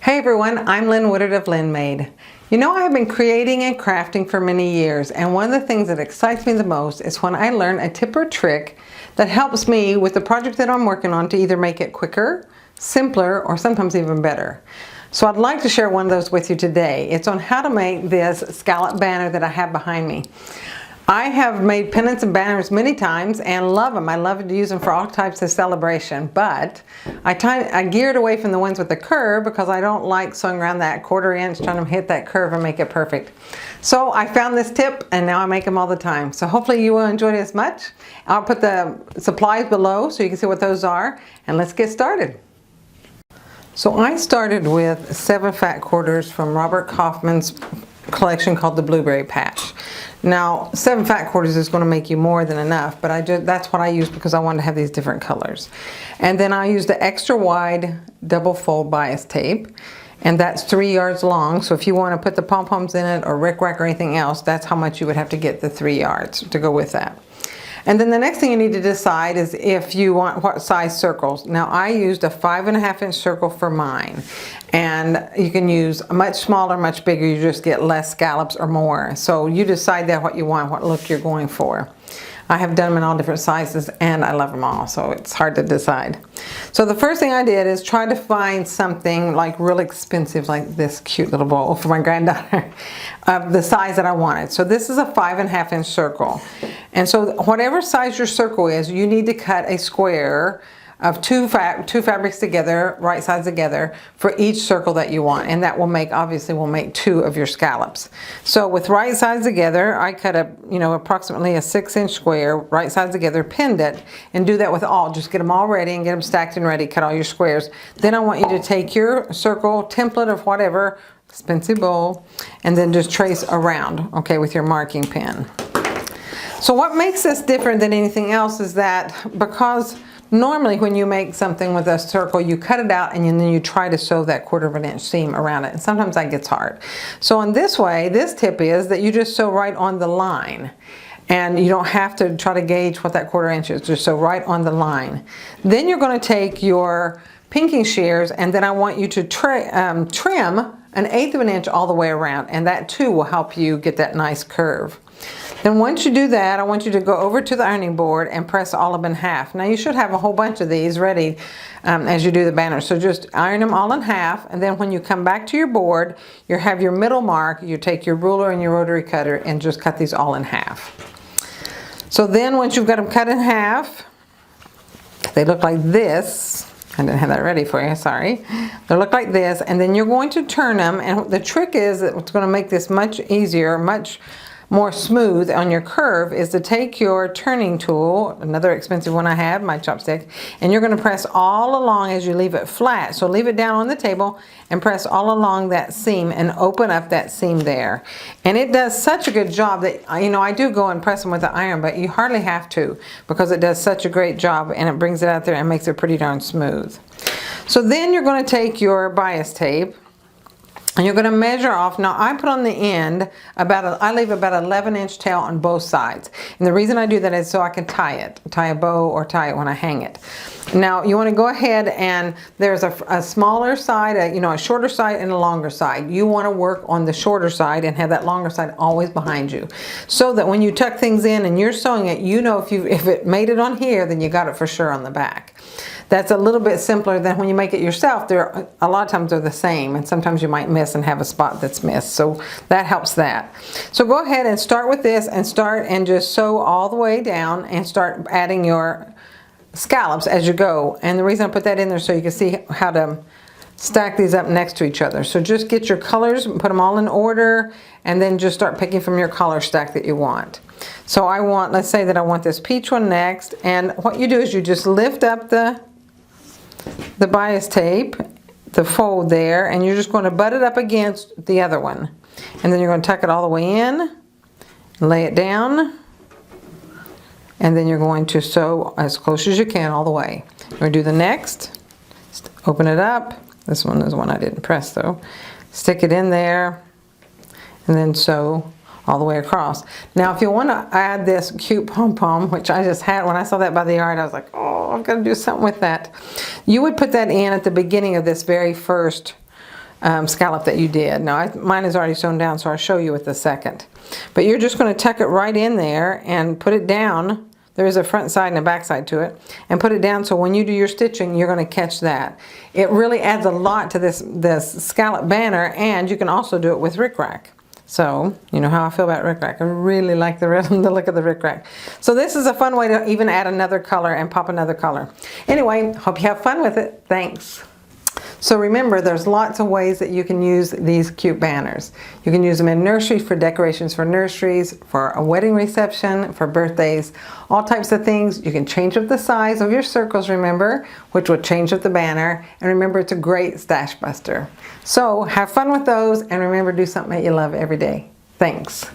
Hey everyone, I'm Lynn Woodard of LynnMade. You know, I have been creating and crafting for many years, and one of the things that excites me the most is when I learn a tip or trick that helps me with the project that I'm working on to either make it quicker, simpler, or sometimes even better. So I'd like to share one of those with you today. It's on how to make this scallop banner that I have behind me. I have made pennants and banners many times and love them. I love to use them for all types of celebration, but I geared away from the ones with the curve because I don't like sewing around that 1/4 inch trying to hit that curve and make it perfect. So I found this tip and now I make them all the time. So hopefully you will enjoy it as much. I'll put the supplies below so you can see what those are, and let's get started. So I started with 7 fat quarters from Robert Kaufman's collection called the Blueberry Patch. Now 7 fat quarters is going to make you more than enough, but that's what I use because I wanted to have these different colors. And then I used the extra wide double fold bias tape, and that's 3 yards long. So if you want to put the pom-poms in it or rickrack or anything else, that's how much you would have to get the 3 yards to go with that. And then the next thing you need to decide is if you want what size circles. Now I used a 5.5 inch circle for mine, and you can use a much smaller, much bigger. You just get less scallops or more. So you decide that what you want, what look you're going for. I have done them in all different sizes and I love them all, so it's hard to decide. So the first thing I did is try to find something like really expensive, like this cute little bowl for my granddaughter, of the size that I wanted. So this is a 5.5 inch circle. And so whatever size your circle is, you need to cut a square of two fabrics together, right sides together, for each circle that you want. And that will make, obviously will make 2 of your scallops. So with right sides together, I cut approximately a 6 inch square, right sides together, pinned it, and do that with all. Just get them all ready and get them stacked and ready, cut all your squares. Then I want you to take your circle template of whatever, expensive bowl, and then just trace around, okay, with your marking pen. So what makes this different than anything else is that because normally when you make something with a circle, you cut it out and then you try to sew that 1/4 inch seam around it. And sometimes that gets hard. So in this way, this tip is that you just sew right on the line. And you don't have to try to gauge what that 1/4 inch is, just sew right on the line. Then you're going to take your pinking shears, and then I want you to trim 1/8 of an inch all the way around. And that too will help you get that nice curve. Then once you do that, I want you to go over to the ironing board and press all of them in half. Now you should have a whole bunch of these ready as you do the banner. So just iron them all in half, and then when you come back to your board, you have your middle mark, you take your ruler and your rotary cutter and just cut these all in half. So then once you've got them cut in half, they look like this. I didn't have that ready for you, sorry. They look like this, and then you're going to turn them, and the trick is that what's going to make this much easier, much more smooth on your curve, is to take your turning tool, another expensive one I have, my chopstick, and you're going to press all along as you leave it flat. So leave it down on the table and press all along that seam and open up that seam there. And it does such a good job that, you know, I do go and press them with the iron, but you hardly have to because it does such a great job and it brings it out there and makes it pretty darn smooth. So then you're going to take your bias tape, and you're going to measure off. Now I put on the end I leave about 11 inch tail on both sides. And the reason I do that is so I can tie a bow or tie it when I hang it. Now you want to go ahead, and there's a smaller side, a shorter side and a longer side. You want to work on the shorter side and have that longer side always behind you, so that when you tuck things in and you're sewing it, you know if it made it on here, then you got it for sure on the back. That's a little bit simpler than when you make it yourself. A lot of times they're the same, and sometimes you might miss and have a spot that's missed. So that helps that. So go ahead and start with this and just sew all the way down and start adding your scallops as you go. And the reason I put that in there so you can see how to stack these up next to each other. So just get your colors, put them all in order, and then just start picking from your color stack that you want. So let's say that I want this peach one next, and what you do is you just lift up the bias tape, the fold there, and you're just going to butt it up against the other one. And then you're going to tuck it all the way in, lay it down, and then you're going to sew as close as you can all the way. We're going to do the next. Open it up. This one is one I didn't press though. Stick it in there, and then sew all the way across. Now if you want to add this cute pom-pom, which I just had when I saw that by the yard, I was like, oh, I've got to do something with that. You would put that in at the beginning of this very first scallop that you did. Now mine is already sewn down, so I'll show you with the second. But you're just going to tuck it right in there and put it down. There is a front side and a back side to it, and put it down so when you do your stitching, you're going to catch that. It really adds a lot to this scallop banner, and you can also do it with rickrack. So, you know how I feel about rickrack. I really like the look of the rickrack. So this is a fun way to even add another color and pop another color. Anyway, hope you have fun with it. Thanks. So remember, there's lots of ways that you can use these cute banners. You can use them in nurseries for decorations for nurseries, for a wedding reception, for birthdays, all types of things. You can change up the size of your circles, remember, which will change up the banner. And remember, it's a great stash buster. So have fun with those, and remember, do something that you love every day. Thanks.